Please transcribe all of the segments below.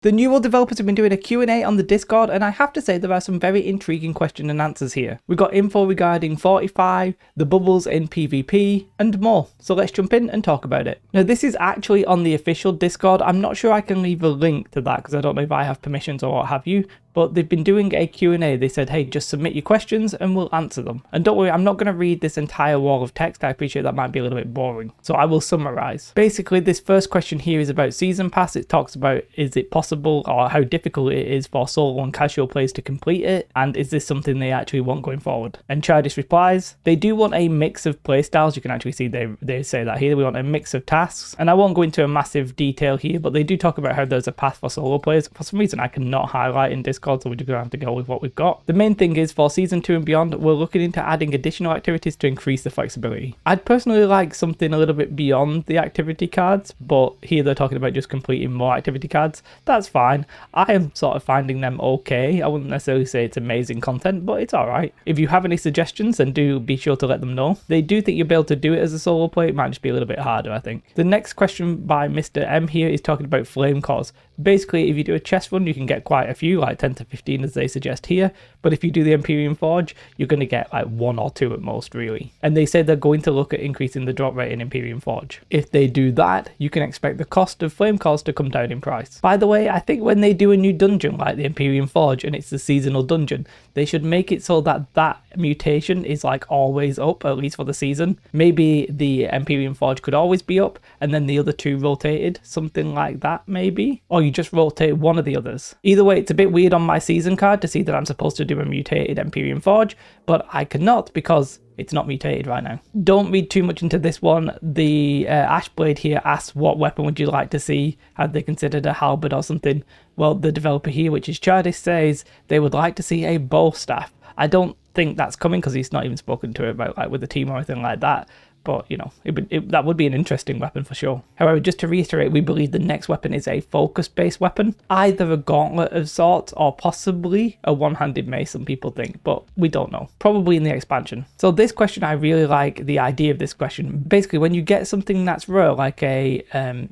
The New World developers have been doing a Q&A on the Discord, and I have to say there are some very intriguing question and answers here. We got info regarding 45, the bubbles in PvP, and more. So let's jump in and talk about it. Now this is actually on the official Discord. I'm not sure I can leave a link to that because I don't know if I have permissions or what have you, but they've been doing a Q&A. They said, hey, just submit your questions and we'll answer them. And don't worry, I'm not going to read this entire wall of text. I appreciate that might be a little bit boring. So I will summarize. Basically, this first question here is about Season Pass. It talks about, is it possible or how difficult it is for solo and casual players to complete it? And is this something they actually want going forward? And Chardis replies, they do want a mix of playstyles. You can actually see they say that here. We want a mix of tasks. And I won't go into a massive detail here, but they do talk about how there's a path for solo players. For some reason, I cannot highlight in Discord, so we're just going to have to go with what we've got. The main thing is for Season 2 and beyond, we're looking into adding additional activities to increase the flexibility. I'd personally like something a little bit beyond the activity cards, but here they're talking about just completing more activity cards. That's fine. I am sort of finding them okay. I wouldn't necessarily say it's amazing content, but it's alright. If you have any suggestions, then do be sure to let them know. They do think you'll be able to do it as a solo player. It might just be a little bit harder, I think. The next question by Mr. M here is talking about Flamecallers. Basically, if you do a chest run, you can get quite a few, like 10 to 15 as they suggest here. But if you do the Empyrean Forge, you're going to get like 1 or 2 at most, really. And they say they're going to look at increasing the drop rate in Empyrean Forge. If they do that, you can expect the cost of Flamecallers to come down in price. By the way, I think when they do a new dungeon like the Empyrean Forge and it's the seasonal dungeon, they should make it so that that mutation is like always up, at least for the season. Maybe the Empyrean Forge could always be up and then the other 2 rotated, something like that maybe. Or you just rotate one of the others. Either way, it's a bit weird on my season card to see that I'm supposed to do a mutated Empyrean Forge, but I cannot because it's not mutated right now. Don't read too much into this one. The Ashblade here asks, what weapon would you like to see? Had they considered a halberd or something? Well, the developer here, which is Chardis, says they would like to see a bow staff. I don't think that's coming because he's not even spoken to it about like with the team or anything like that. But, you know, that would be an interesting weapon for sure. However, just to reiterate, we believe the next weapon is a focus-based weapon. Either a gauntlet of sorts or possibly a one-handed mace, some people think, but we don't know. Probably in the expansion. So this question, I really like the idea of this question. Basically, when you get something that's rare, like a,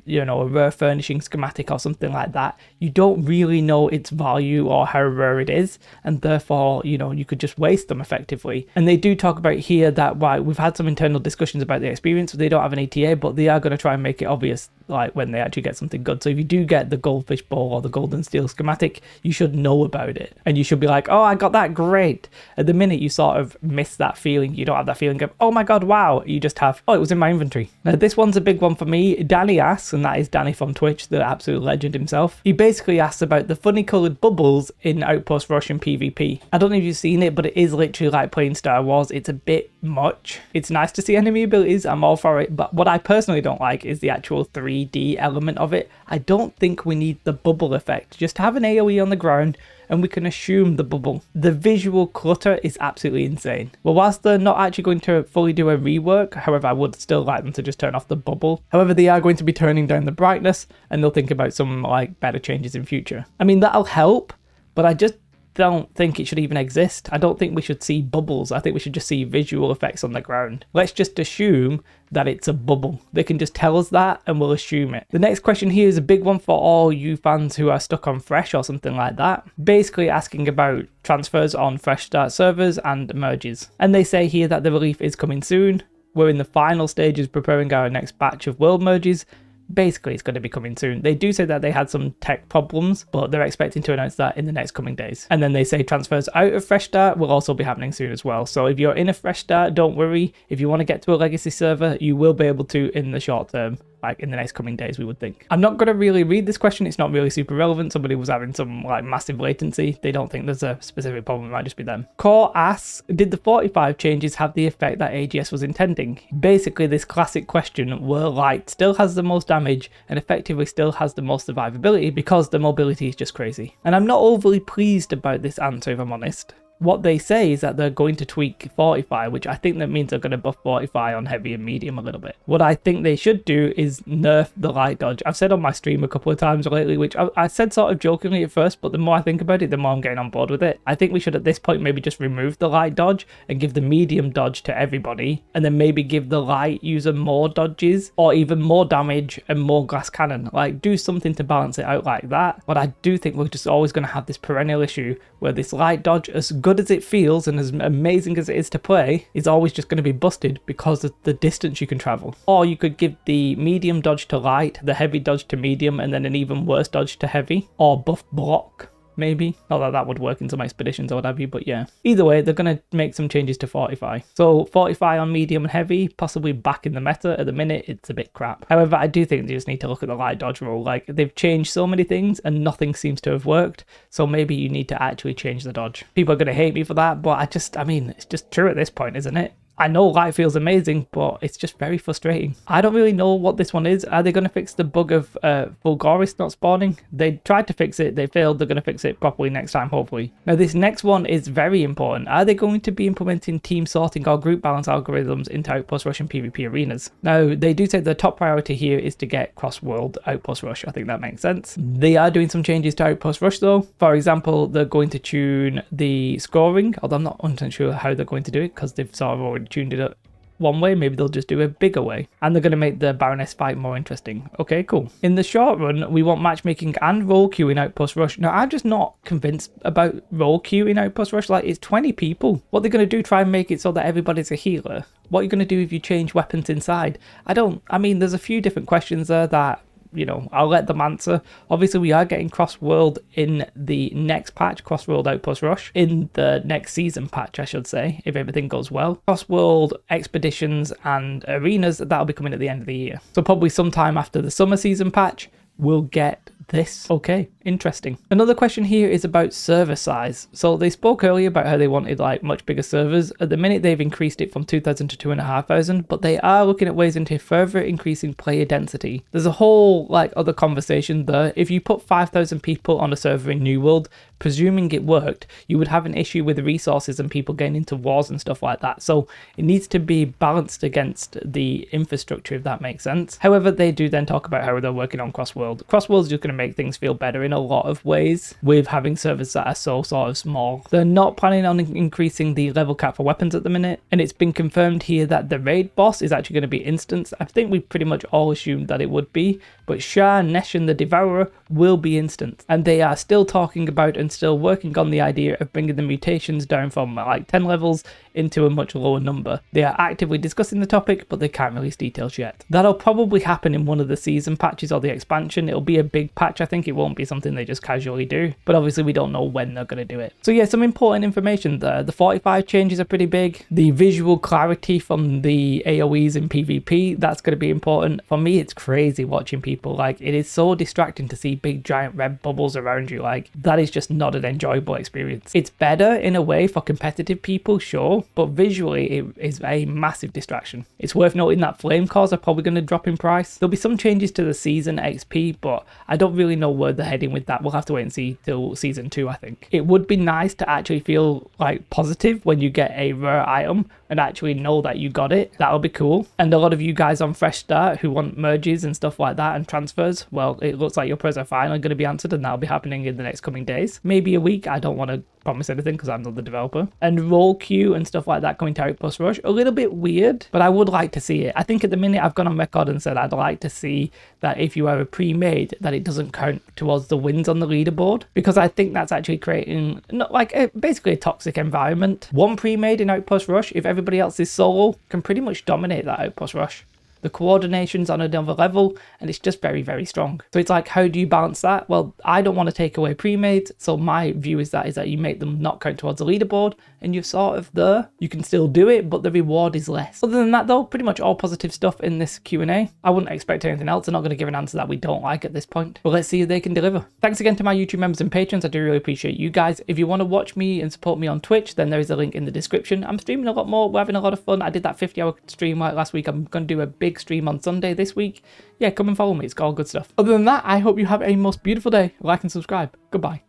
you know, a rare furnishing schematic or something like that, you don't really know its value or how rare it is. And therefore, you know, you could just waste them effectively. And they do talk about here that, right, we've had some internal discussions about the experience. They don't have an ETA, but they are going to try and make it obvious like when they actually get something good. So if you do get the goldfish bowl or the golden steel schematic, you should know about it and you should be like, oh, I got that, great. At the minute you sort of miss that feeling. You don't have that feeling of, oh my god, wow. You just have, oh, it was in my inventory. Now this one's a big one for me. Danny asks, and that is Danny from Twitch, the absolute legend himself. He basically asks about the funny coloured bubbles in Outpost Rush and PvP. I don't know if you've seen it, but it is literally like playing Star Wars. It's a bit much. It's nice to see enemy abilities, I'm all for it, but what I personally don't like is the actual 3D element of it. I don't think we need the bubble effect. Just have an AoE on the ground and we can assume the bubble. The visual clutter is absolutely insane. Well, whilst they're not actually going to fully do a rework, however, I would still like them to just turn off the bubble. However, they are going to be turning down the brightness and they'll think about some like better changes in future. I mean, that'll help, but I just don't think it should even exist. I don't think we should see bubbles. I think we should just see visual effects on the ground. Let's just assume that it's a bubble. They can just tell us that and we'll assume it. The next question here is a big one for all you fans who are stuck on Fresh or something like that. Basically asking about transfers on Fresh Start servers and merges. And they say here that the relief is coming soon. We're in the final stages preparing our next batch of world merges. Basically, it's going to be coming soon. They do say that they had some tech problems, but they're expecting to announce that in the next coming days. And then they say transfers out of Fresh Start will also be happening soon as well. So if you're in a Fresh Start, don't worry. If you want to get to a legacy server, you will be able to in the short term. Like in the next coming days, we would think. I'm not going to really read this question. It's not really super relevant. Somebody was having some like massive latency. They don't think there's a specific problem. It might just be them. Core asks, did the 45 changes have the effect that AGS was intending? Basically, this classic question where light still has the most damage and effectively still has the most survivability because the mobility is just crazy. And I'm not overly pleased about this answer, if I'm honest. What they say is that they're going to tweak Fortify, which I think that means they're going to buff Fortify on heavy and medium a little bit. What I think they should do is nerf the light dodge. I've said on my stream a couple of times lately, which I said sort of jokingly at first, but the more I think about it, the more I'm getting on board with it. I think we should at this point maybe just remove the light dodge and give the medium dodge to everybody, and then maybe give the light user more dodges or even more damage and more glass cannon. Like, do something to balance it out like that. But I do think we're just always going to have this perennial issue where this light dodge, as good as it feels and as amazing as it is to play, is always just going to be busted because of the distance you can travel. Or you could give the medium dodge to light, the heavy dodge to medium, and then an even worse dodge to heavy. Or buff block, maybe. Not that that would work in some expeditions or what have you, but yeah. Either way, they're going to make some changes to Fortify. So Fortify on medium and heavy, possibly back in the meta. At the minute, it's a bit crap. However, I do think they just need to look at the light dodge rule. Like, they've changed so many things and nothing seems to have worked. So maybe you need to actually change the dodge. People are going to hate me for that, but I mean, it's just true at this point, isn't it? I know light feels amazing, but it's just very frustrating. I don't really know what this one is. Are they going to fix the bug of Fulgoris not spawning? They tried to fix it, they failed. They're going to fix it properly next time, hopefully. Now, this next one is very important. Are they going to be implementing team sorting or group balance algorithms into Outpost Rush and PvP arenas? Now, they do say the top priority here is to get cross-world Outpost Rush. I think that makes sense. They are doing some changes to Outpost Rush, though. For example, they're going to tune the scoring, although I'm not 100% sure how they're going to do it because they've sort of already tuned it up one way. Maybe they'll just do a bigger way, and they're going to make the Baroness fight more interesting. Okay, cool. In the short run, we want matchmaking and role queue in Outpost Rush. Now, I'm just not convinced about role queue in Outpost Rush. Like, it's 20 people. What they're going to do, try and make it so that everybody's a healer? What are you going to do if you change weapons inside? I mean, there's a few different questions there that, you know, I'll let them answer. Obviously, we are getting cross-world in the next patch, cross-world Outpost Rush, in the next season patch, I should say, if everything goes well. Cross-world expeditions and arenas, that'll be coming at the end of the year. So probably sometime after the summer season patch, we'll get this. Okay, interesting. Another question here is about server size. So they spoke earlier about how they wanted like much bigger servers. At the minute, they've increased it from 2,000 to 2,500, but they are looking at ways into further increasing player density. There's a whole like other conversation there. If you put 5,000 people on a server in New World, presuming it worked, you would have an issue with resources and people getting into wars and stuff like that. So it needs to be balanced against the infrastructure, if that makes sense. However, they do then talk about how they're working on cross-world. Cross-world is just going to make things feel better in a lot of ways with having servers that are so sort of small. They're not planning on increasing the level cap for weapons at the minute, and it's been confirmed here that the raid boss is actually going to be instance. I think we pretty much all assumed that it would be, but Shah Neshin the Devourer will be instant, and they are still talking about and still working on the idea of bringing the mutations down from like 10 levels into a much lower number. They are actively discussing the topic, but they can't release details yet. That'll probably happen in one of the season patches or the expansion. It'll be a big patch. I think it won't be something they just casually do, but obviously we don't know when they're going to do it. So yeah, some important information there. The 45 changes are pretty big. The visual clarity from the AoEs in PvP, that's going to be important. For me, it's crazy watching people. Like, it is so distracting to see big giant red bubbles around you. Like, that is just not an enjoyable experience. It's better in a way for competitive people, sure, but visually it is a massive distraction. It's worth noting that Flamecallers are probably going to drop in price. There'll be some changes to the season XP, but I don't really know where they're heading with that. We'll have to wait and see till season 2, I think. It would be nice to actually feel like positive when you get a rare item and actually know that you got it. That'll be cool. And a lot of you guys on Fresh Start who want merges and stuff like that and transfers, well, it looks like your prayers are finally going to be answered, and that'll be happening in the next coming days. Maybe a week. I don't want to promise anything because I'm not the developer. And role queue and stuff like that coming to Outpost Rush, a little bit weird, but I would like to see it. I think at the minute I've gone on record and said I'd like to see that if you are a pre-made, that it doesn't count towards the wins on the leaderboard, because I think that's actually creating not like basically a toxic environment. One pre-made in Outpost Rush, if everybody else is solo, can pretty much dominate that Outpost Rush. The coordination's on another level, and it's just very, very strong. So it's like, how do you balance that? Well, I don't want to take away pre-mades, so my view is that you make them not count towards the leaderboard, and you're sort of there. You can still do it, but the reward is less. Other than that, though, pretty much all positive stuff in this Q&A. I wouldn't expect anything else. They're not going to give an answer that we don't like at this point, but let's see if they can deliver. Thanks again to my YouTube members and patrons. I do really appreciate you guys. If you want to watch me and support me on Twitch, then there is a link in the description. I'm streaming a lot more. We're having a lot of fun. I did that 50-hour stream like last week. I'm going to do a big stream on Sunday this week. Yeah, come and follow me. It's got all good stuff. Other than that, I hope you have a most beautiful day. Like and subscribe. Goodbye.